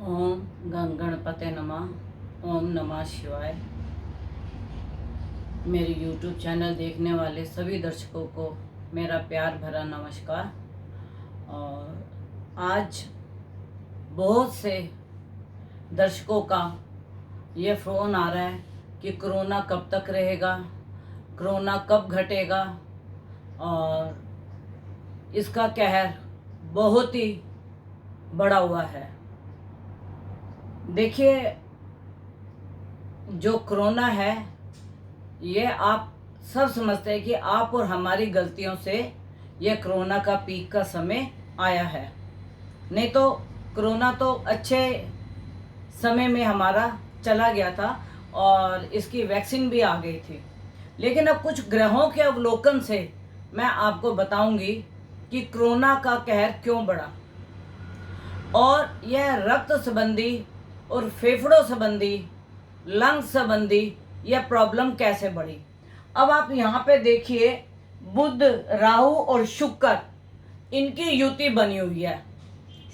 ओम गणपते नमः। ओम नमः शिवाय। मेरे YouTube चैनल देखने वाले सभी दर्शकों को मेरा प्यार भरा नमस्कार। और आज बहुत से दर्शकों का ये फ़ोन आ रहा है कि कोरोना कब तक रहेगा, कोरोना कब घटेगा, और इसका कहर बहुत ही बढ़ा हुआ है। देखिए, जो कोरोना है ये आप सब समझते हैं कि आप और हमारी गलतियों से ये कोरोना का पीक का समय आया है। नहीं तो कोरोना तो अच्छे समय में हमारा चला गया था और इसकी वैक्सीन भी आ गई थी। लेकिन अब कुछ ग्रहों के अवलोकन से मैं आपको बताऊंगी कि कोरोना का कहर क्यों बढ़ा और यह रक्त संबंधी और फेफड़ों संबंधी, लंग्स संबंधी यह प्रॉब्लम कैसे बढ़ी। अब आप यहाँ पे देखिए, बुध, राहु और शुक्र, इनकी युति बनी हुई है।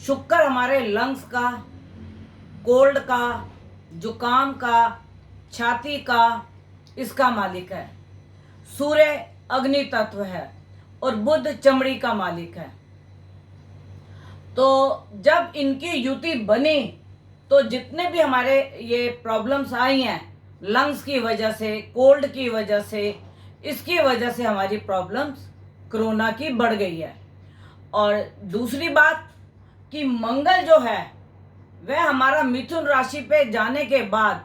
शुक्र हमारे लंग्स का, कोल्ड का, जुकाम का, छाती का, इसका मालिक है। सूर्य अग्नि तत्व है और बुध चमड़ी का मालिक है। तो जब इनकी युति बनी तो जितने भी हमारे ये प्रॉब्लम्स आई हैं, लंग्स की वजह से, कोल्ड की वजह से, इसकी वजह से हमारी प्रॉब्लम्स कोरोना की बढ़ गई है। और दूसरी बात कि मंगल जो है वह हमारा मिथुन राशि पे जाने के बाद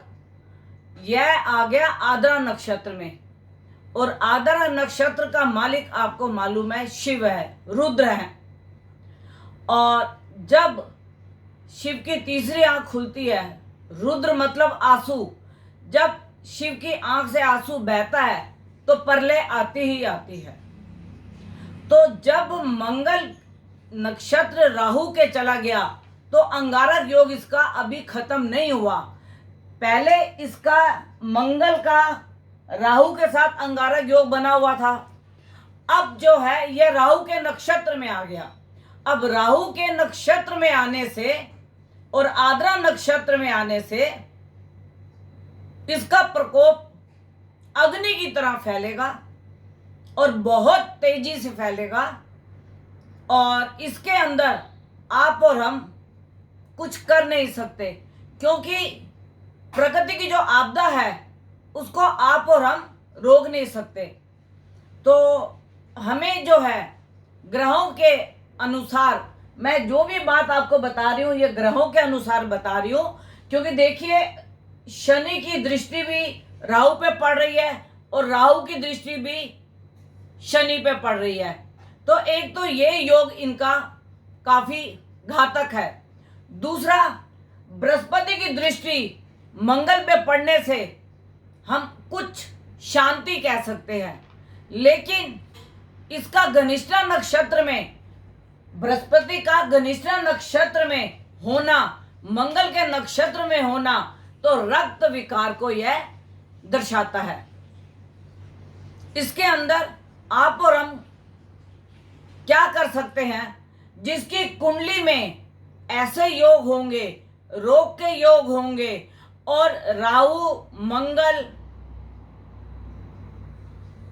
यह आ गया आद्रा नक्षत्र में, और आद्रा नक्षत्र का मालिक आपको मालूम है शिव है, रुद्र है। और जब शिव की तीसरी आंख खुलती है, रुद्र मतलब आंसू, जब शिव की आंख से आंसू बहता है तो प्रलय आती ही आती है। तो जब मंगल नक्षत्र राहु के चला गया तो अंगारक योग इसका अभी खत्म नहीं हुआ। पहले इसका मंगल का राहु के साथ अंगारक योग बना हुआ था। अब जो है यह राहु के नक्षत्र में आ गया। अब राहु के नक्षत्र में आने से और आद्रा नक्षत्र में आने से इसका प्रकोप अग्नि की तरह फैलेगा और बहुत तेजी से फैलेगा। और इसके अंदर आप और हम कुछ कर नहीं सकते, क्योंकि प्रकृति की जो आपदा है उसको आप और हम रोक नहीं सकते। तो हमें जो है ग्रहों के अनुसार, मैं जो भी बात आपको बता रही हूँ ये ग्रहों के अनुसार बता रही हूँ, क्योंकि देखिए शनि की दृष्टि भी राहु पे पड़ रही है और राहु की दृष्टि भी शनि पे पड़ रही है। तो एक तो ये योग इनका काफी घातक है। दूसरा, बृहस्पति की दृष्टि मंगल पे पड़ने से हम कुछ शांति कह सकते हैं, लेकिन इसका घनिष्ठा नक्षत्र में, बृहस्पति का घनिष्ठा नक्षत्र में होना, मंगल के नक्षत्र में होना, तो रक्त विकार को यह दर्शाता है। इसके अंदर आप और हम क्या कर सकते हैं, जिसकी कुंडली में ऐसे योग होंगे, रोग के योग होंगे और राहु, मंगल,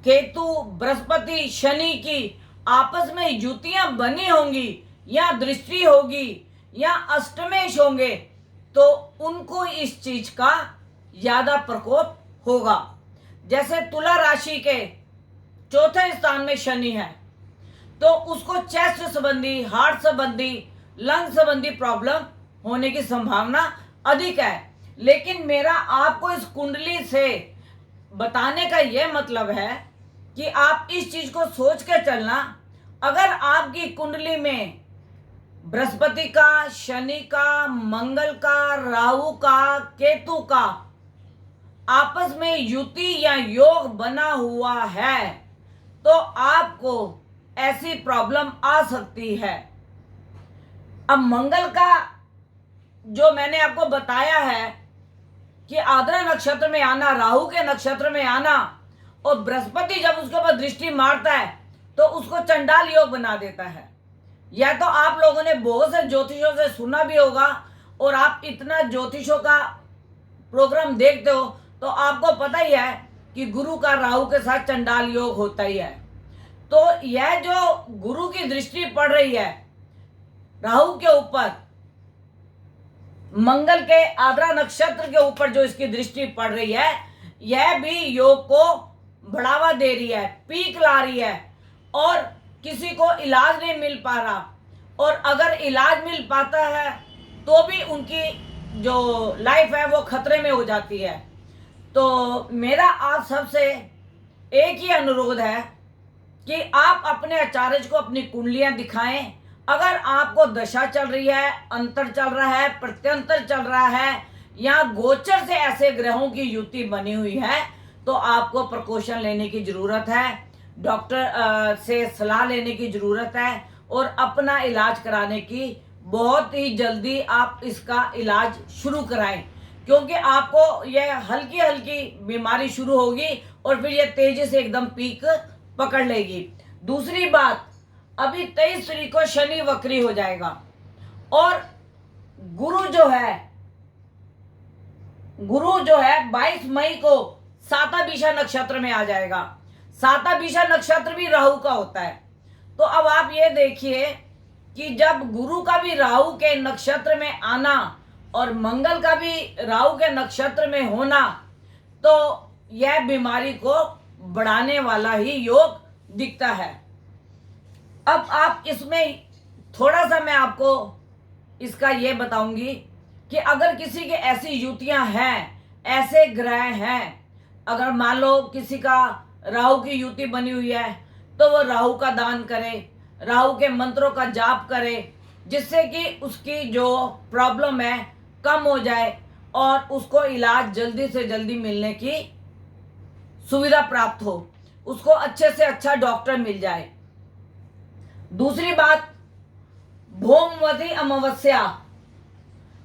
केतु, बृहस्पति, शनि की आपस में युतियां बनी होंगी या दृष्टि होगी या अष्टमेश होंगे, तो उनको इस चीज का ज्यादा प्रकोप होगा। जैसे तुला राशि के चौथे स्थान में शनि है तो उसको चेस्ट संबंधी, हार्ट संबंधी, लंग संबंधी प्रॉब्लम होने की संभावना अधिक है। लेकिन मेरा आपको इस कुंडली से बताने का यह मतलब है कि आप इस चीज को सोच के चलना, अगर आपकी कुंडली में बृहस्पति का, शनि का, मंगल का, राहु का, केतु का आपस में युति या योग बना हुआ है तो आपको ऐसी प्रॉब्लम आ सकती है। अब मंगल का जो मैंने आपको बताया है कि आद्रा नक्षत्र में आना, राहु के नक्षत्र में आना, और बृहस्पति जब उसके ऊपर दृष्टि मारता है तो उसको चंडाल योग बना देता है। या तो आप लोगों ने बहुत से ज्योतिषों से सुना भी होगा और आप इतना ज्योतिषों का प्रोग्राम देखते हो तो आपको पता ही है कि गुरु का राहु के साथ चंडाल योग होता ही है। तो यह जो गुरु की दृष्टि पड़ रही है राहु के ऊपर, मंगल के आद्रा नक्षत्र के ऊपर जो इसकी दृष्टि पड़ रही है, यह भी योग को बढ़ावा दे रही है, पीक ला रही है। और किसी को इलाज नहीं मिल पा रहा, और अगर इलाज मिल पाता है तो भी उनकी जो लाइफ है वो खतरे में हो जाती है। तो मेरा आप सबसे एक ही अनुरोध है कि आप अपने आचार्य को अपनी कुंडलियां दिखाएं। अगर आपको दशा चल रही है, अंतर चल रहा है, प्रत्यंतर चल रहा है, या गोचर से ऐसे ग्रहों की युति बनी हुई है, तो आपको प्रिकॉशन लेने की ज़रूरत है, डॉक्टर से सलाह लेने की ज़रूरत है, और अपना इलाज कराने की बहुत ही जल्दी आप इसका इलाज शुरू कराएं। क्योंकि आपको यह हल्की हल्की बीमारी शुरू होगी और फिर यह तेजी से एकदम पीक पकड़ लेगी। दूसरी बात, अभी 23 तारीख को शनि वक्री हो जाएगा, और गुरु जो है 22 मई को साताभिषा नक्षत्र में आ जाएगा। साताभिषा नक्षत्र भी राहु का होता है। तो अब आप ये देखिए कि जब गुरु का भी राहु के नक्षत्र में आना और मंगल का भी राहु के नक्षत्र में होना, तो यह बीमारी को बढ़ाने वाला ही योग दिखता है। अब आप इसमें थोड़ा सा मैं आपको इसका ये बताऊंगी कि अगर किसी के ऐसी युतियां हैं, ऐसे ग्रह हैं, अगर मान लो किसी का राहु की युति बनी हुई है, तो वो राहु का दान करे, राहु के मंत्रों का जाप करे, जिससे कि उसकी जो प्रॉब्लम है कम हो जाए और उसको इलाज जल्दी से जल्दी मिलने की सुविधा प्राप्त हो, उसको अच्छे से अच्छा डॉक्टर मिल जाए। दूसरी बात, भौमवती अमावस्या,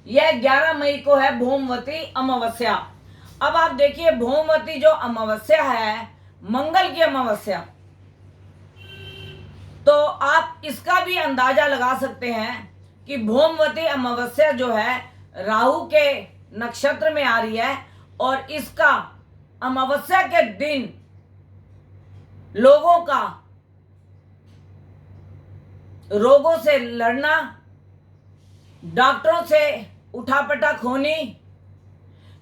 यह 11 मई को है भौमवती अमावस्या। अब आप देखिए, भौमवती जो अमावस्या है, मंगल की अमावस्या, तो आप इसका भी अंदाजा लगा सकते हैं कि भौमवती अमावस्या जो है राहु के नक्षत्र में आ रही है, और इसका अमावस्या के दिन लोगों का रोगों से लड़ना, डॉक्टरों से उठापटक होनी,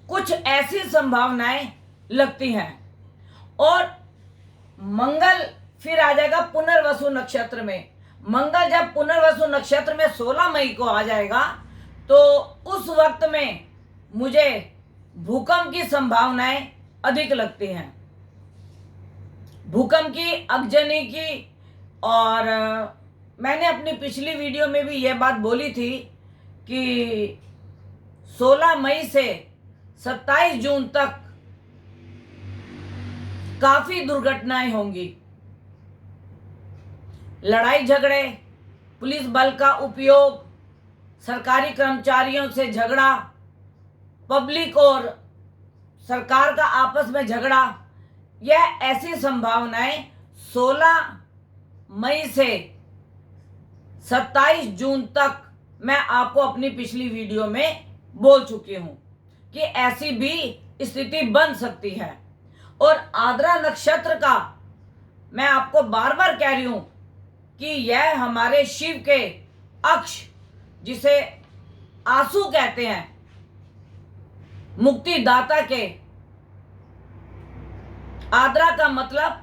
कुछ ऐसी संभावनाएं लगती हैं। और मंगल फिर आ जाएगा पुनर्वसु नक्षत्र में। मंगल जब पुनर्वसु नक्षत्र में 16 मई को आ जाएगा, तो उस वक्त में मुझे भूकंप की संभावनाएं अधिक लगती हैं, भूकंप की, अगजनी की। और मैंने अपनी पिछली वीडियो में भी यह बात बोली थी कि 16 मई से 27 जून तक काफी दुर्घटनाएं होंगी। लड़ाई झगड़े, पुलिस बल का उपयोग, सरकारी कर्मचारियों से झगड़ा, पब्लिक और सरकार का आपस में झगड़ा, यह ऐसी संभावनाएं 16 मई से 27 जून तक मैं आपको अपनी पिछली वीडियो में बोल चुकी हूं कि ऐसी भी स्थिति बन सकती है। और आद्रा नक्षत्र का मैं आपको बार बार कह रही हूं कि यह हमारे शिव के अक्ष, जिसे आंसू कहते हैं, मुक्तिदाता के, आद्रा का मतलब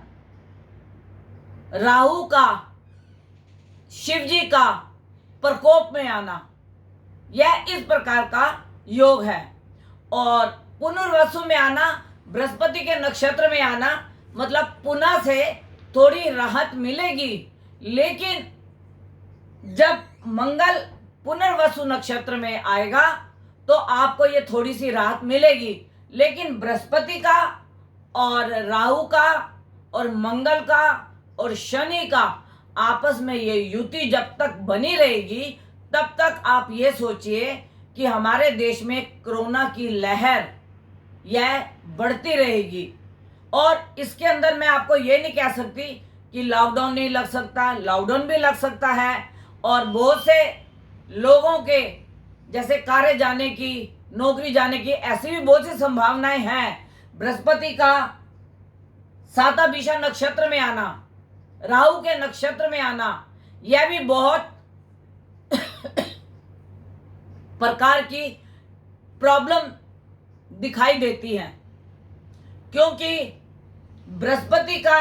राहु का, शिव जी का प्रकोप में आना, यह इस प्रकार का योग है। और पुनर्वसु में आना, बृहस्पति के नक्षत्र में आना, मतलब पुनः से थोड़ी राहत मिलेगी। लेकिन जब मंगल पुनर्वसु नक्षत्र में आएगा तो आपको ये थोड़ी सी राहत मिलेगी। लेकिन बृहस्पति का और राहु का और मंगल का और शनि का आपस में ये युति जब तक बनी रहेगी, तब तक आप ये सोचिए कि हमारे देश में कोरोना की लहर यह बढ़ती रहेगी। और इसके अंदर मैं आपको ये नहीं कह सकती कि लॉकडाउन नहीं लग सकता, लॉकडाउन भी लग सकता है। और बहुत से लोगों के जैसे कार्य जाने की, नौकरी जाने की, ऐसी भी बहुत सी संभावनाएं हैं। बृहस्पति का साताभिषा नक्षत्र में आना, राहु के नक्षत्र में आना, यह भी बहुत प्रकार की प्रॉब्लम दिखाई देती है, क्योंकि बृहस्पति का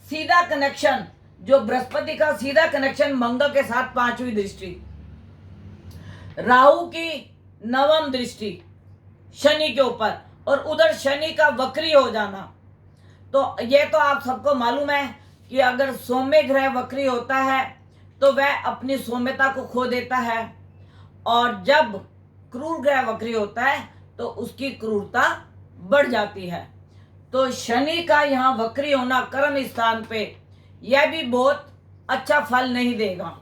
सीधा कनेक्शन, जो बृहस्पति का सीधा कनेक्शन मंगल के साथ 5वीं दृष्टि, राहु की 9वीं दृष्टि शनि के ऊपर, और उधर शनि का वक्री हो जाना। तो ये तो आप सबको मालूम है कि अगर सौम्य ग्रह वक्री होता है तो वह अपनी सौम्यता को खो देता है, और जब क्रूर ग्रह वक्री होता है तो उसकी क्रूरता बढ़ जाती है। तो शनि का यहाँ वक्री होना कर्म स्थान पे, यह भी बहुत अच्छा फल नहीं देगा।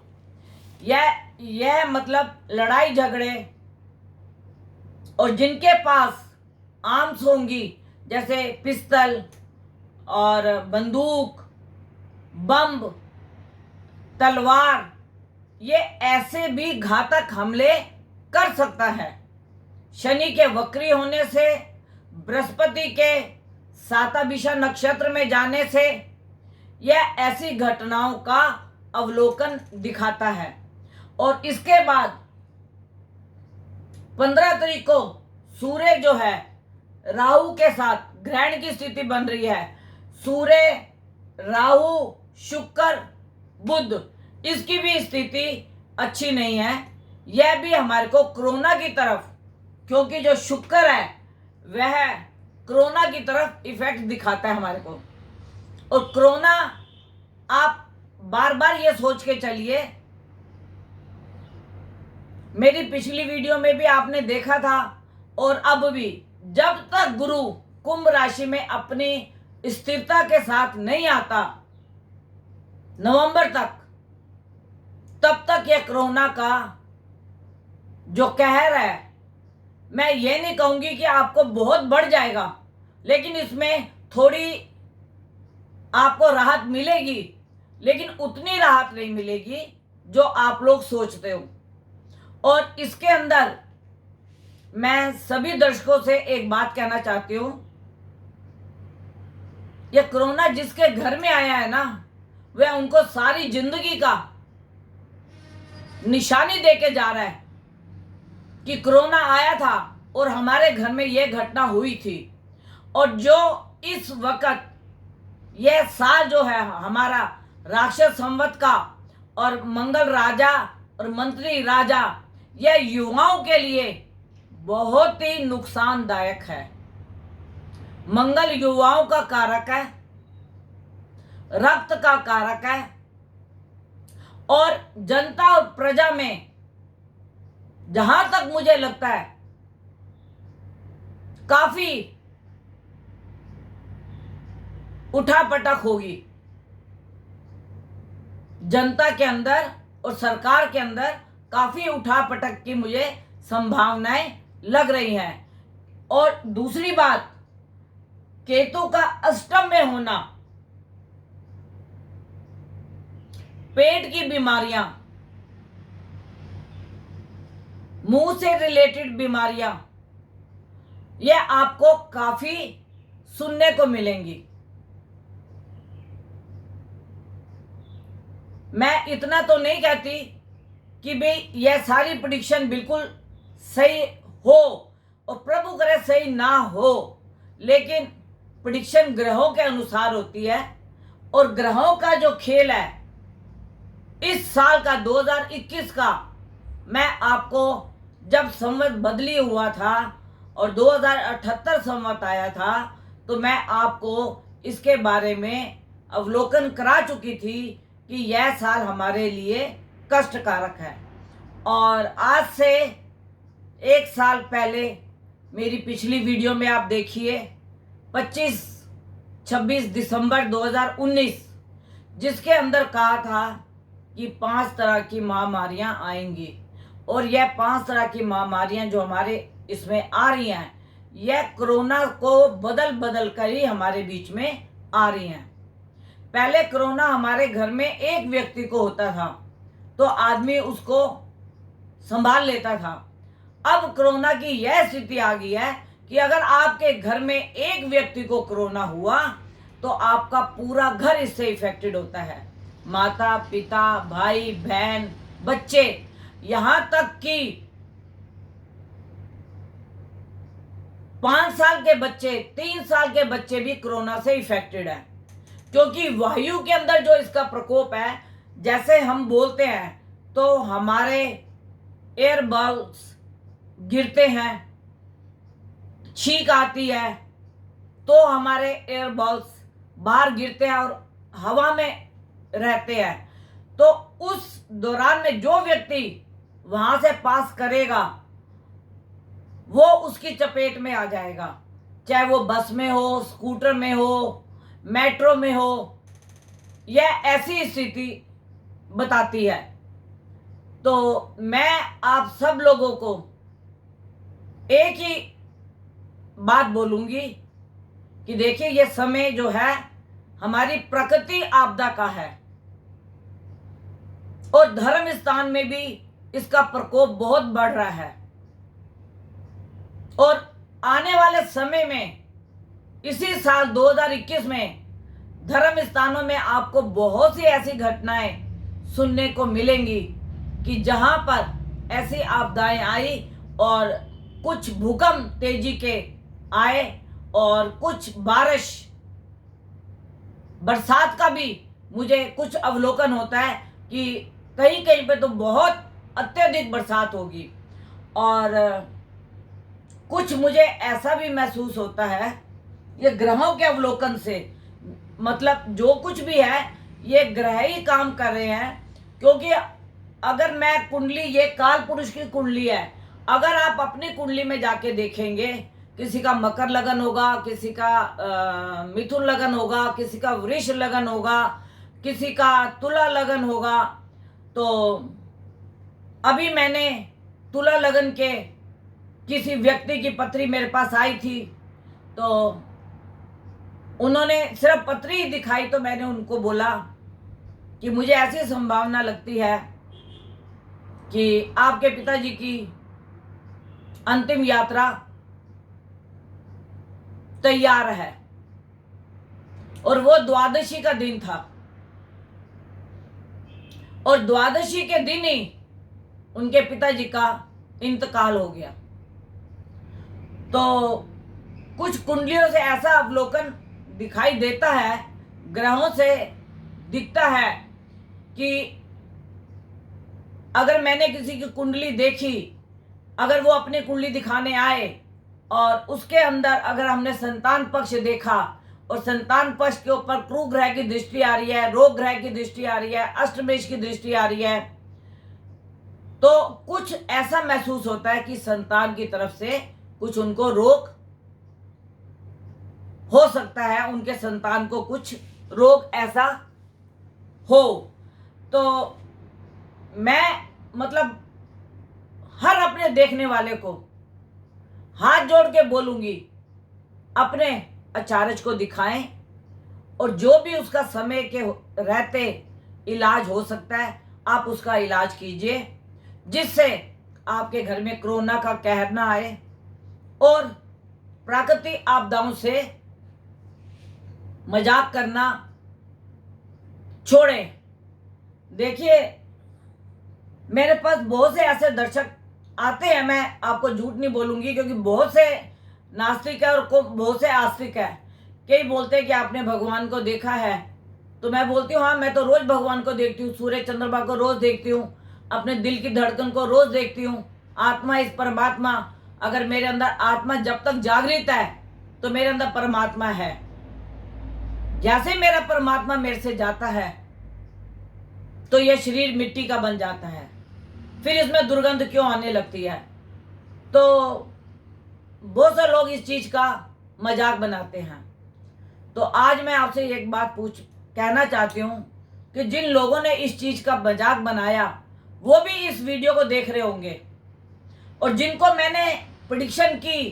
यह मतलब लड़ाई झगड़े, और जिनके पास आर्म्स होंगी जैसे पिस्तल और बंदूक, बम, तलवार, ये ऐसे भी घातक हमले कर सकता है। शनि के वक्री होने से, बृहस्पति के साताभिषा नक्षत्र में जाने से, यह ऐसी घटनाओं का अवलोकन दिखाता है। और इसके बाद 15 तारीख को सूर्य जो है राहु के साथ ग्रहण की स्थिति बन रही है। सूर्य, राहु, शुक्र, बुध, इसकी भी स्थिति अच्छी नहीं है। यह भी हमारे को कोरोना की तरफ, क्योंकि जो शुक्र है वह कोरोना की तरफ इफेक्ट दिखाता है हमारे को। और कोरोना, आप बार बार ये सोच के चलिए, मेरी पिछली वीडियो में भी आपने देखा था, और अब भी, जब तक गुरु कुंभ राशि में अपनी स्थिरता के साथ नहीं आता नवंबर तक, तब तक यह कोरोना का जो कहर है, मैं ये नहीं कहूंगी कि आपको बहुत बढ़ जाएगा, लेकिन इसमें थोड़ी आपको राहत मिलेगी, लेकिन उतनी राहत नहीं मिलेगी जो आप लोग सोचते हो। और इसके अंदर मैं सभी दर्शकों से एक बात कहना चाहती हूं, यह कोरोना जिसके घर में आया है ना, वह उनको सारी जिंदगी का निशानी देके जा रहा है कि कोरोना आया था और हमारे घर में यह घटना हुई थी। और जो इस वक्त यह साल जो है हमारा राक्षस संवत का, और मंगल राजा और मंत्री राजा, यह युवाओं के लिए बहुत ही नुकसानदायक है। मंगल युवाओं का कारक है, रक्त का कारक है, और जनता और प्रजा में जहां तक मुझे लगता है काफी उठापटक होगी जनता के अंदर, और सरकार के अंदर काफी उठापटक की मुझे संभावनाएं लग रही हैं। और दूसरी बात, केतु का अष्टम में होना, पेट की बीमारियां, मुंह से रिलेटेड बीमारियां, यह आपको काफी सुनने को मिलेंगी। मैं इतना तो नहीं कहती कि भाई यह सारी प्रेडिक्शन बिल्कुल सही हो, और प्रभु करे सही ना हो, लेकिन प्रेडिक्शन ग्रहों के अनुसार होती है। और ग्रहों का जो खेल है इस साल का 2021 का, मैं आपको जब संवत बदली हुआ था और 2078 संवत आया था, तो मैं आपको इसके बारे में अवलोकन करा चुकी थी कि यह साल हमारे लिए कष्टकारक है। और आज से 1 साल पहले मेरी पिछली वीडियो में आप देखिए, 25-26 दिसंबर 2019, जिसके अंदर कहा था कि 5 तरह की महामारियां आएंगी, और यह 5 तरह की महामारियां जो हमारे इसमें आ रही हैं, यह कोरोना को बदल बदल कर ही हमारे बीच में आ रही हैं। पहले कोरोना हमारे घर में एक व्यक्ति को होता था तो आदमी उसको संभाल लेता था। अब कोरोना की यह स्थिति आ गई है कि अगर आपके घर में एक व्यक्ति को कोरोना हुआ तो आपका पूरा घर इससे इफेक्टेड होता है। माता पिता, भाई बहन, बच्चे, यहां तक कि 5 साल के बच्चे, 3 साल के बच्चे भी कोरोना से इफेक्टेड है। क्योंकि वायु के अंदर जो इसका प्रकोप है, जैसे हम बोलते हैं तो हमारे एयर बल्ब्स गिरते हैं, छींक आती है तो हमारे एयर बल्ब्स बाहर गिरते हैं और हवा में रहते हैं। तो उस दौरान में जो व्यक्ति वहां से पास करेगा वो उसकी चपेट में आ जाएगा, चाहे वो बस में हो, स्कूटर में हो, मेट्रो में हो। यह ऐसी स्थिति बताती है। तो मैं आप सब लोगों को एक ही बात बोलूंगी कि देखिए, ये समय जो है हमारी प्रकृति आपदा का है और धर्म स्थान में भी इसका प्रकोप बहुत बढ़ रहा है। और आने वाले समय में, इसी साल 2021 में, धर्म स्थानों में आपको बहुत सी ऐसी घटनाएं सुनने को मिलेंगी कि जहां पर ऐसी आपदाएं आई और कुछ भूकंप तेजी के आए और कुछ बारिश, बरसात का भी मुझे कुछ अवलोकन होता है कि कहीं कहीं पे तो बहुत अत्यधिक बरसात होगी। और कुछ मुझे ऐसा भी महसूस होता है, ये ग्रहों के अवलोकन से, मतलब जो कुछ भी है ये ग्रह ही काम कर रहे हैं। क्योंकि अगर मैं कुंडली, ये काल पुरुष की कुंडली है, अगर आप अपनी कुंडली में जाके देखेंगे, किसी का मकर लगन होगा, किसी का मिथुन लगन होगा, किसी का वृष लगन होगा, किसी का तुला लगन होगा। तो अभी मैंने तुला लगन के किसी व्यक्ति की पत्री मेरे पास आई थी, तो उन्होंने सिर्फ पत्री ही दिखाई, तो मैंने उनको बोला कि मुझे ऐसी संभावना लगती है कि आपके पिताजी की अंतिम यात्रा तैयार है। और वो द्वादशी का दिन था और द्वादशी के दिन ही उनके पिताजी का इंतकाल हो गया। तो कुछ कुंडलियों से ऐसा अवलोकन दिखाई देता है, ग्रहों से दिखता है कि अगर मैंने किसी की कुंडली देखी, अगर वो अपनी कुंडली दिखाने आए और उसके अंदर अगर हमने संतान पक्ष देखा और संतान पक्ष के ऊपर क्रू ग्रह की दृष्टि आ रही है, रोग ग्रह की दृष्टि आ रही है, अष्टमेश की दृष्टि आ रही है, तो कुछ ऐसा महसूस होता है कि संतान की तरफ से कुछ उनको रोग हो सकता है, उनके संतान को कुछ रोग ऐसा हो। तो मैं मतलब हर अपने देखने वाले को हाथ जोड़ के बोलूंगी, अपने आचार्य को दिखाएं और जो भी उसका समय के रहते इलाज हो सकता है आप उसका इलाज कीजिए, जिससे आपके घर में कोरोना का कहर ना आए और प्राकृतिक आपदाओं से मजाक करना छोड़ें। देखिए, मेरे पास बहुत से ऐसे दर्शक आते हैं, मैं आपको झूठ नहीं बोलूंगी, क्योंकि बहुत से नास्तिक है और बहुत से आस्तिक है। कई बोलते हैं कि आपने भगवान को देखा है, तो मैं बोलती हूँ हाँ, मैं तो रोज भगवान को देखती हूँ, सूर्य चंद्रमा को रोज देखती हूँ, अपने दिल की धड़कन को रोज देखती हूँ। आत्मा इस परमात्मा, अगर मेरे अंदर आत्मा जब तक जागृत है तो मेरे अंदर परमात्मा है। जैसे मेरा परमात्मा मेरे से जाता है तो यह शरीर मिट्टी का बन जाता है, फिर इसमें दुर्गंध क्यों आने लगती है। तो बहुत से लोग इस चीज का मजाक बनाते हैं। तो आज मैं आपसे एक बात कहना चाहती हूँ कि जिन लोगों ने इस चीज का मजाक बनाया वो भी इस वीडियो को देख रहे होंगे, और जिनको मैंने प्रेडिक्शन की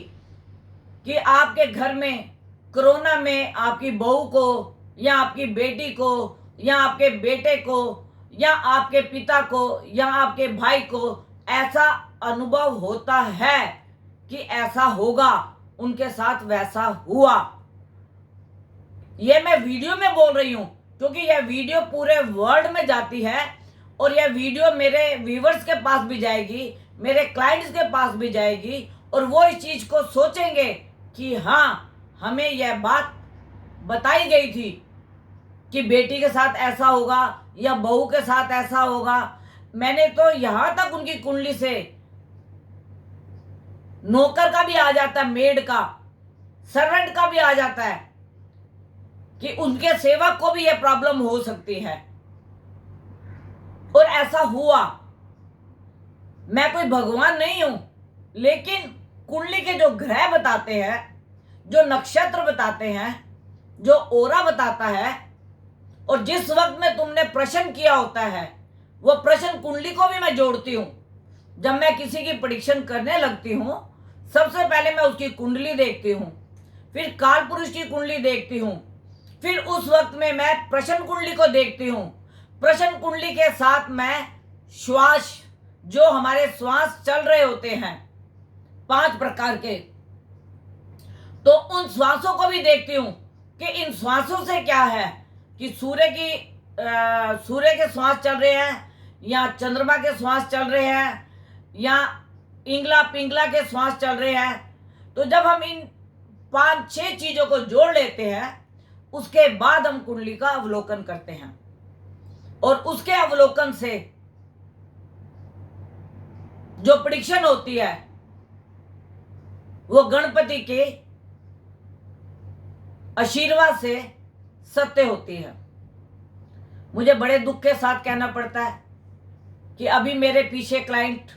कि आपके घर में कोरोना में आपकी बहू को या आपकी बेटी को या आपके बेटे को या आपके पिता को या आपके भाई को ऐसा अनुभव होता है कि ऐसा होगा, उनके साथ वैसा हुआ। ये मैं वीडियो में बोल रही हूं क्योंकि यह वीडियो पूरे वर्ल्ड में जाती है और यह वीडियो मेरे व्यूवर्स के पास भी जाएगी, मेरे क्लाइंट्स के पास भी जाएगी और वो इस चीज को सोचेंगे कि हाँ, हमें यह बात बताई गई थी कि बेटी के साथ ऐसा होगा या बहू के साथ ऐसा होगा। मैंने तो यहां तक उनकी कुंडली से नौकर का भी आ जाता है, मेड का, सर्वेंट का भी आ जाता है कि उनके सेवक को भी यह प्रॉब्लम हो सकती है और ऐसा हुआ। मैं कोई भगवान नहीं हूं, लेकिन कुंडली के जो ग्रह बताते हैं, जो नक्षत्र बताते हैं, जो ओरा बताता है और जिस वक्त में तुमने प्रश्न किया होता है, वो प्रश्न कुंडली को भी मैं जोड़ती हूं। जब मैं किसी की प्रेडिक्शन करने लगती हूं, सबसे पहले मैं उसकी कुंडली देखती हूं, फिर काल पुरुष की कुंडली देखती हूं, फिर उस वक्त में मैं प्रश्न कुंडली को देखती हूं। प्रश्न कुंडली के साथ मैं श्वास, जो हमारे श्वास चल रहे होते हैं 5 प्रकार के, तो उन श्वासों को भी देखती हूं कि इन श्वासों से क्या है, कि सूर्य के श्वास चल रहे हैं या चंद्रमा के श्वास चल रहे हैं या इंगला पिंगला के श्वास चल रहे हैं। तो जब हम इन 5-6 चीजों को जोड़ लेते हैं, उसके बाद हम कुंडली का अवलोकन करते हैं और उसके अवलोकन से जो प्रेडिक्शन होती है वो गणपति के आशीर्वाद से सत्य होती है। मुझे बड़े दुख के साथ कहना पड़ता है कि अभी मेरे पीछे क्लाइंट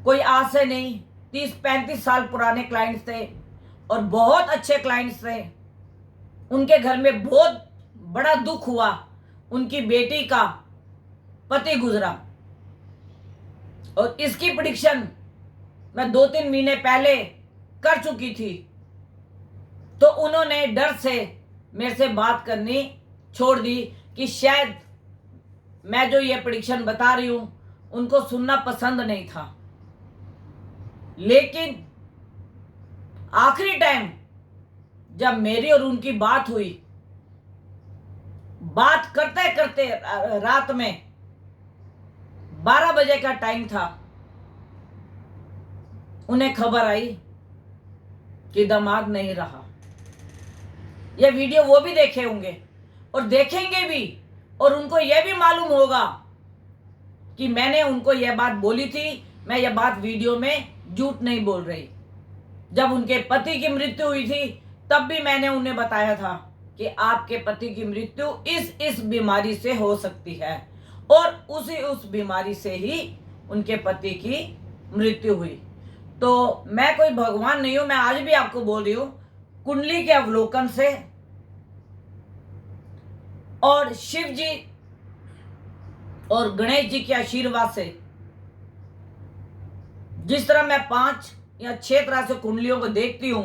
कोई आज से नहीं, 30-35 साल पुराने क्लाइंट्स थे और बहुत अच्छे क्लाइंट्स थे। उनके घर में बहुत बड़ा दुख हुआ, उनकी बेटी का पति गुजरा और इसकी प्रेडिक्शन मैं 2-3 महीने पहले कर चुकी थी। तो उन्होंने डर से मेरे से बात करनी छोड़ दी कि शायद मैं जो ये प्रेडिक्शन बता रही हूं उनको सुनना पसंद नहीं था। लेकिन आखिरी टाइम जब मेरी और उनकी बात हुई, बात करते करते रात में 12 बजे का टाइम था, उन्हें खबर आई कि दामाद नहीं रहा। ये वीडियो वो भी देखे होंगे और देखेंगे भी और उनको यह भी मालूम होगा कि मैंने उनको यह बात बोली थी। मैं यह बात वीडियो में झूठ नहीं बोल रही। जब उनके पति की मृत्यु हुई थी तब भी मैंने उन्हें बताया था कि आपके पति की मृत्यु इस बीमारी से हो सकती है और उस बीमारी से ही उनके पति की मृत्यु हुई। तो मैं कोई भगवान नहीं हूं, मैं आज भी आपको बोल रही हूं, कुंडली के अवलोकन से और शिव जी और गणेश जी के आशीर्वाद से, जिस तरह मैं 5 या 6 तरह से कुंडलियों को देखती हूं,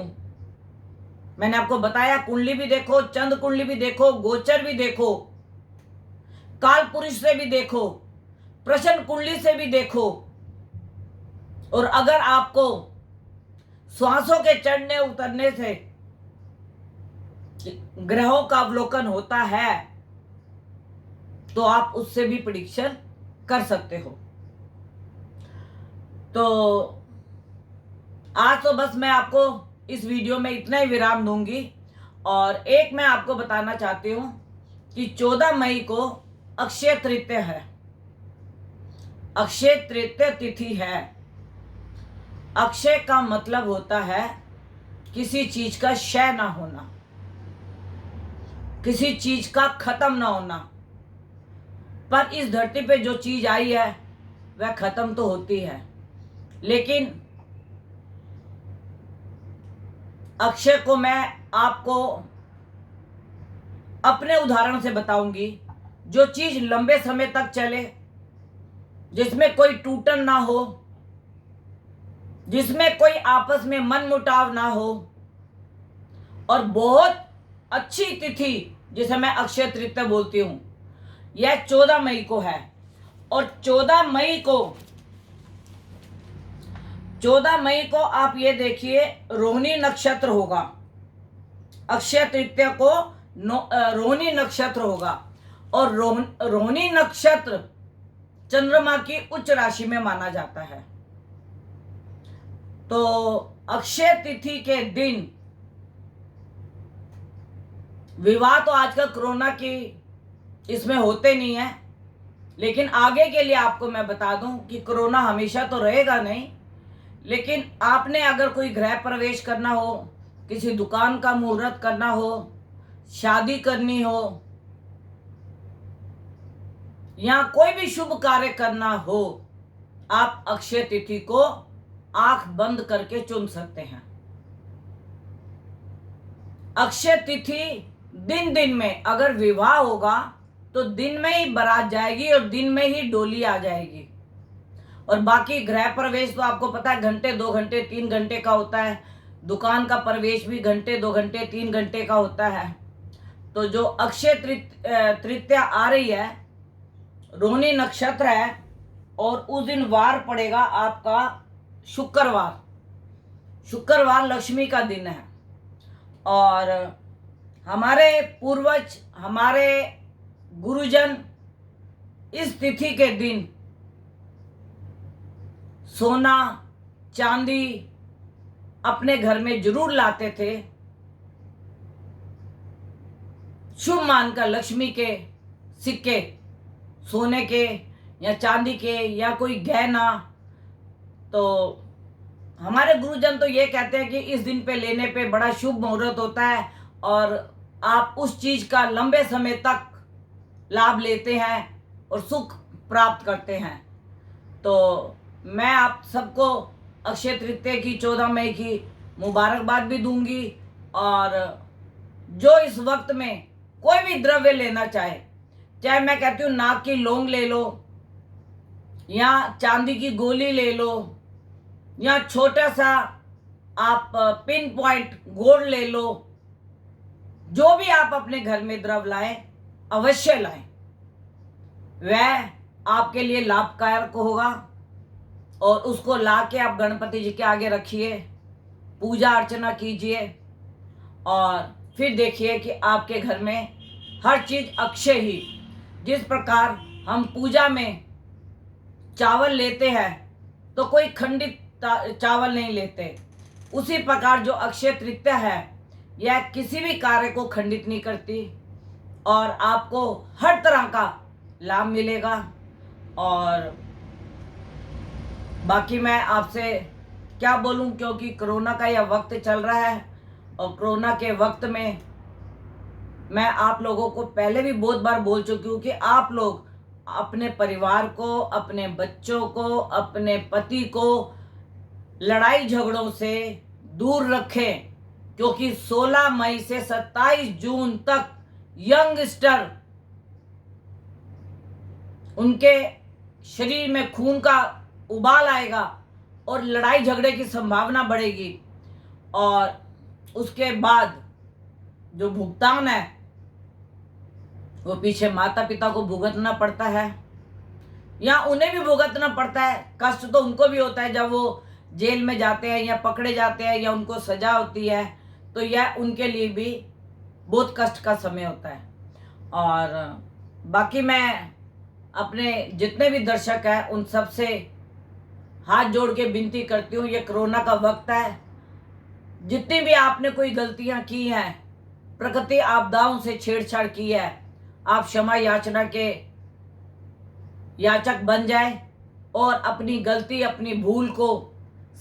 मैंने आपको बताया कुंडली भी देखो, चंद्र कुंडली भी देखो, गोचर भी देखो, काल पुरुष से भी देखो, प्रश्न कुंडली से भी देखो। और अगर आपको श्वासों के चढ़ने उतरने से ग्रहों का अवलोकन होता है तो आप उससे भी प्रेडिक्शन कर सकते हो। तो आज तो बस मैं आपको इस वीडियो में इतना ही विराम दूंगी। और एक मैं आपको बताना चाहती हूं कि 14 मई को अक्षय तृतीया है। अक्षय तृतीया तिथि है। अक्षय का मतलब होता है किसी चीज का क्षय ना होना, किसी चीज का खत्म ना होना। पर इस धरती पे जो चीज आई है वह खत्म तो होती है, लेकिन अक्षय को मैं आपको अपने उदाहरण से बताऊंगी। जो चीज लंबे समय तक चले, जिसमें कोई टूटन ना हो, जिसमें कोई आपस में मनमुटाव ना हो, और बहुत अच्छी तिथि जिसे मैं अक्षय तृतीया बोलती हूं, यह 14 मई को है। और 14 मई को 14 मई को आप ये देखिए रोहिणी नक्षत्र होगा, अक्षय तृतीया को रोहिणी नक्षत्र होगा, और रोहिणी नक्षत्र चंद्रमा की उच्च राशि में माना जाता है। तो अक्षय तिथि के दिन विवाह तो आजकल कोरोना की इसमें होते नहीं है, लेकिन आगे के लिए आपको मैं बता दूं कि कोरोना हमेशा तो रहेगा नहीं, लेकिन आपने अगर कोई गृह प्रवेश करना हो, किसी दुकान का मुहूर्त करना हो, शादी करनी हो, या कोई भी शुभ कार्य करना हो, आप अक्षय तिथि को आंख बंद करके चुन सकते हैं। अक्षय तिथि दिन दिन में अगर विवाह होगा तो दिन में ही बारात जाएगी और दिन में ही डोली आ जाएगी, और बाकी गृह प्रवेश तो आपको पता है घंटे 2 घंटे 3 घंटे का होता है, दुकान का प्रवेश भी घंटे 2 घंटे 3 घंटे का होता है। तो जो अक्षय तृतीया आ रही है, रोहिणी नक्षत्र है, और उस दिन वार पड़ेगा आपका शुक्रवार। शुक्रवार लक्ष्मी का दिन है, और हमारे पूर्वज, हमारे गुरुजन इस तिथि के दिन सोना चांदी अपने घर में जरूर लाते थे, शुभ मानकर लक्ष्मी के सिक्के, सोने के या चांदी के या कोई गहना। तो हमारे गुरुजन तो ये कहते हैं कि इस दिन पे लेने पे बड़ा शुभ मुहूर्त होता है, और आप उस चीज का लंबे समय तक लाभ लेते हैं और सुख प्राप्त करते हैं। तो मैं आप सबको अक्षय तृतीया की 14 मई की मुबारकबाद भी दूंगी, और जो इस वक्त में कोई भी द्रव्य लेना चाहे, चाहे मैं कहती हूँ नाक की लौंग ले लो, या चांदी की गोली ले लो, या छोटा सा आप पिन पॉइंट गोल्ड ले लो, जो भी आप अपने घर में द्रव्य लाएं अवश्य लाएं, वह आपके लिए लाभकारक होगा। और उसको ला के आप गणपति जी के आगे रखिए, पूजा अर्चना कीजिए, और फिर देखिए कि आपके घर में हर चीज अक्षय ही, जिस प्रकार हम पूजा में चावल लेते हैं तो कोई खंडित चावल नहीं लेते, उसी प्रकार जो अक्षय तृतीया है यह किसी भी कार्य को खंडित नहीं करती, और आपको हर तरह का लाभ मिलेगा। और बाकी मैं आपसे क्या बोलूं, क्योंकि कोरोना का यह वक्त चल रहा है, और कोरोना के वक्त में मैं आप लोगों को पहले भी बहुत बार बोल चुकी हूँ कि आप लोग अपने परिवार को, अपने बच्चों को, अपने पति को लड़ाई झगड़ों से दूर रखें, क्योंकि 16 मई से 27 जून तक यंगस्टर, उनके शरीर में खून का उबाल आएगा और लड़ाई झगड़े की संभावना बढ़ेगी, और उसके बाद जो भुगतान है वो पीछे माता पिता को भुगतना पड़ता है, या उन्हें भी भुगतना पड़ता है। कष्ट तो उनको भी होता है जब वो जेल में जाते हैं या पकड़े जाते हैं या उनको सजा होती है, तो यह उनके लिए भी बहुत कष्ट का समय होता है। और बाकी मैं अपने जितने भी दर्शक हैं उन सब से हाथ जोड़ के विनती करती हूँ, ये कोरोना का वक्त है, जितनी भी आपने कोई गलतियां की हैं, प्रकृति आपदाओं से छेड़छाड़ की है, आप क्षमा याचना के याचक बन जाएं और अपनी गलती, अपनी भूल को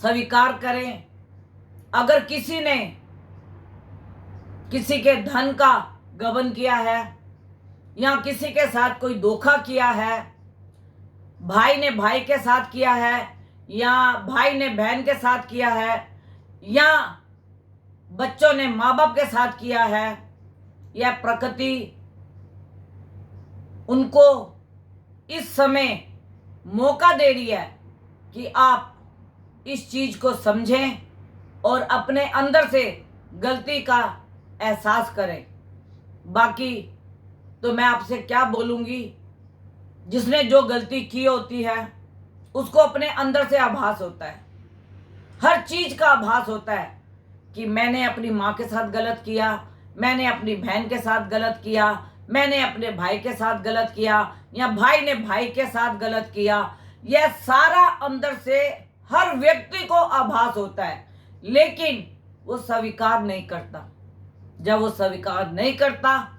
स्वीकार करें। अगर किसी ने किसी के धन का गबन किया है, या किसी के साथ कोई धोखा किया है, भाई ने भाई के साथ किया है, या भाई ने बहन के साथ किया है, या बच्चों ने माँ बाप के साथ किया है, या प्रकृति उनको इस समय मौका दे रही है कि आप इस चीज को समझें और अपने अंदर से गलती का एहसास करें। बाकी तो मैं आपसे क्या बोलूँगी, जिसने जो गलती की होती है उसको अपने अंदर से आभास होता है, हर चीज का आभास होता है कि मैंने अपनी माँ के साथ गलत किया, मैंने अपनी बहन के साथ गलत किया, मैंने अपने भाई के साथ गलत किया, या भाई ने भाई के साथ गलत किया। यह सारा अंदर से हर व्यक्ति को आभास होता है, लेकिन वो स्वीकार नहीं करता। जब वो स्वीकार नहीं करता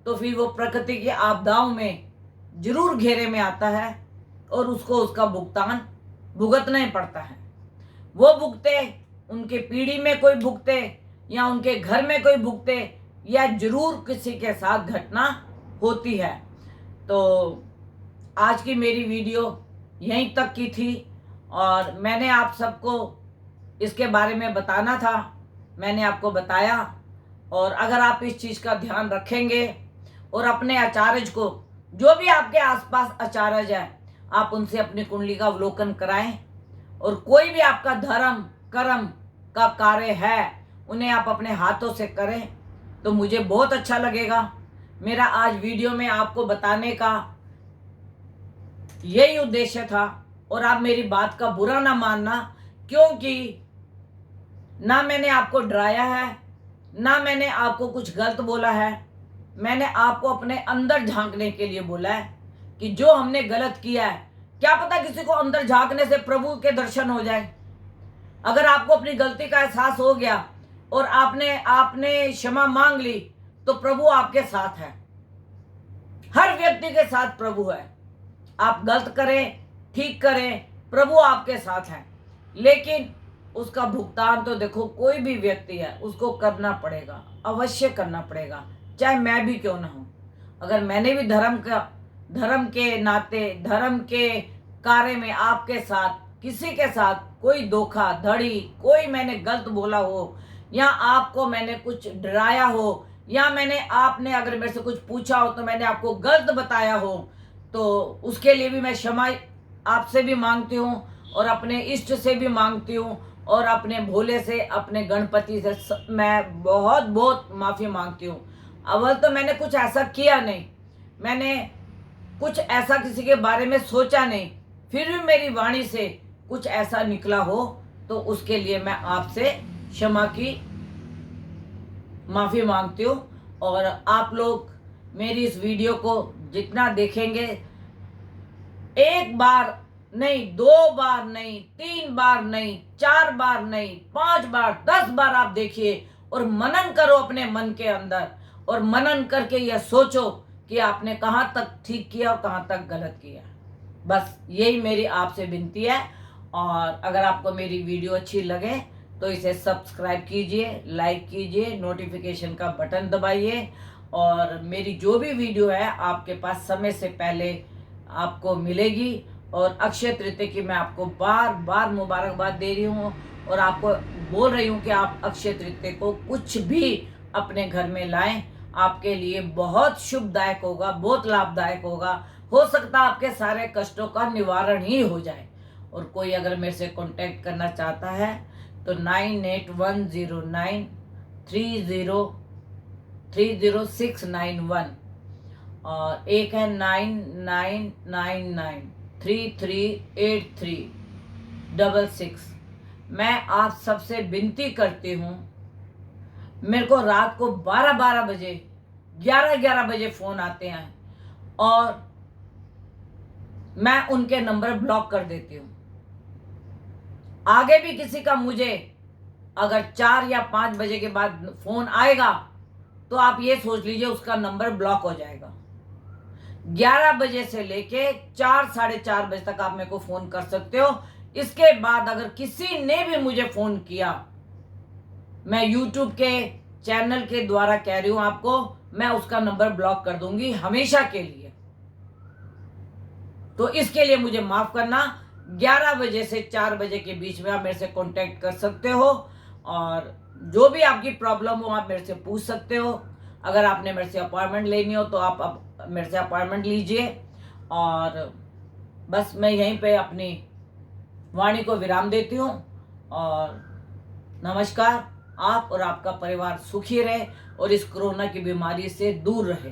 तो फिर वो प्रकृति की आपदाओं में जरूर घेरे में आता है और उसको उसका भुगतान भुगतना ही पड़ता है। वो भुगते, उनके पीढ़ी में कोई भुगते, या उनके घर में कोई भुगते, या जरूर किसी के साथ घटना होती है। तो आज की मेरी वीडियो यहीं तक की थी और मैंने आप सबको इसके बारे में बताना था, मैंने आपको बताया। और अगर आप इस चीज़ का ध्यान रखेंगे और अपने आचार्य को, जो भी आपके आसपास आचार्य है, आप उनसे अपनी कुंडली का अवलोकन कराएं और कोई भी आपका धर्म कर्म का कार्य है उन्हें आप अपने हाथों से करें तो मुझे बहुत अच्छा लगेगा। मेरा आज वीडियो में आपको बताने का यही उद्देश्य था और आप मेरी बात का बुरा ना मानना, क्योंकि ना मैंने आपको डराया है, ना मैंने आपको कुछ गलत बोला है। मैंने आपको अपने अंदर झांकने के लिए बोला है कि जो हमने गलत किया है, क्या पता किसी को अंदर झांकने से प्रभु के दर्शन हो जाए। अगर आपको अपनी गलती का एहसास हो गया और आपने क्षमा मांग ली तो प्रभु आपके साथ है। हर व्यक्ति के साथ प्रभु है। आप गलत करें, ठीक करें, प्रभु आपके साथ है। लेकिन उसका भुगतान तो देखो कोई भी व्यक्ति है उसको करना पड़ेगा, अवश्य करना पड़ेगा, चाहे मैं भी क्यों ना हूं। अगर मैंने भी धर्म के नाते, धर्म के कार्य में आपके साथ, किसी के साथ कोई धोखाधड़ी, कोई मैंने गलत बोला हो, या आपको मैंने कुछ डराया हो, या आपने अगर मेरे से कुछ पूछा हो तो मैंने आपको गलत बताया हो, तो उसके लिए भी मैं क्षमा आपसे भी मांगती हूँ और अपने इष्ट से भी मांगती हूँ और अपने भोले से, अपने गणपति से मैं बहुत बहुत माफ़ी मांगती हूँ। अव्वल तो मैंने कुछ ऐसा किया नहीं, मैंने कुछ ऐसा किसी के बारे में सोचा नहीं, फिर भी मेरी वाणी से कुछ ऐसा निकला हो तो उसके लिए मैं आपसे क्षमा की माफ़ी मांगती हूँ। और आप लोग मेरी इस वीडियो को जितना देखेंगे, एक बार नहीं, 2 बार नहीं, 3 बार नहीं, 4 बार नहीं, 5 बार, 10 बार आप देखिए और मनन करो अपने मन के अंदर, और मनन करके यह सोचो कि आपने कहाँ तक ठीक किया और कहाँ तक गलत किया। बस यही मेरी आपसे विनती है। और अगर आपको मेरी वीडियो अच्छी लगे तो इसे सब्सक्राइब कीजिए, लाइक कीजिए, नोटिफिकेशन का बटन दबाइए, और मेरी जो भी वीडियो है आपके पास समय से पहले आपको मिलेगी। और अक्षय तृतीया की मैं आपको बार बार मुबारकबाद दे रही हूँ और आपको बोल रही हूँ कि आप अक्षय तृतीया को कुछ भी अपने घर में लाएं, आपके लिए बहुत शुभदायक होगा, बहुत लाभदायक होगा। हो सकता है आपके सारे कष्टों का निवारण ही हो जाए। और कोई अगर मेरे से कांटेक्ट करना चाहता है तो 981093030691 और एक है 9999338366। मैं आप सबसे विनती करती हूँ, मेरे को रात को 12 बजे, 11 बजे फ़ोन आते हैं और मैं उनके नंबर ब्लॉक कर देती हूँ। आगे भी किसी का मुझे अगर 4 या 5 बजे के बाद फ़ोन आएगा तो आप ये सोच लीजिए उसका नंबर ब्लॉक हो जाएगा। 11 बजे से लेके 4, साढ़े 4 बजे तक आप मेरे को फ़ोन कर सकते हो। इसके बाद अगर किसी ने भी मुझे फ़ोन किया, मैं यूट्यूब के चैनल के द्वारा कह रही हूँ आपको, मैं उसका नंबर ब्लॉक कर दूंगी हमेशा के लिए। तो इसके लिए मुझे माफ़ करना। 11 बजे से 4 बजे के बीच में आप मेरे से कांटेक्ट कर सकते हो और जो भी आपकी प्रॉब्लम हो आप मेरे से पूछ सकते हो। अगर आपने मेरे से अपॉइंटमेंट लेनी हो तो आप मेरे से अपॉइंटमेंट लीजिए। और बस मैं यहीं पे अपनी वाणी को विराम देती हूँ और नमस्कार। आप और आपका परिवार सुखी रहे और इस कोरोना की बीमारी से दूर रहे।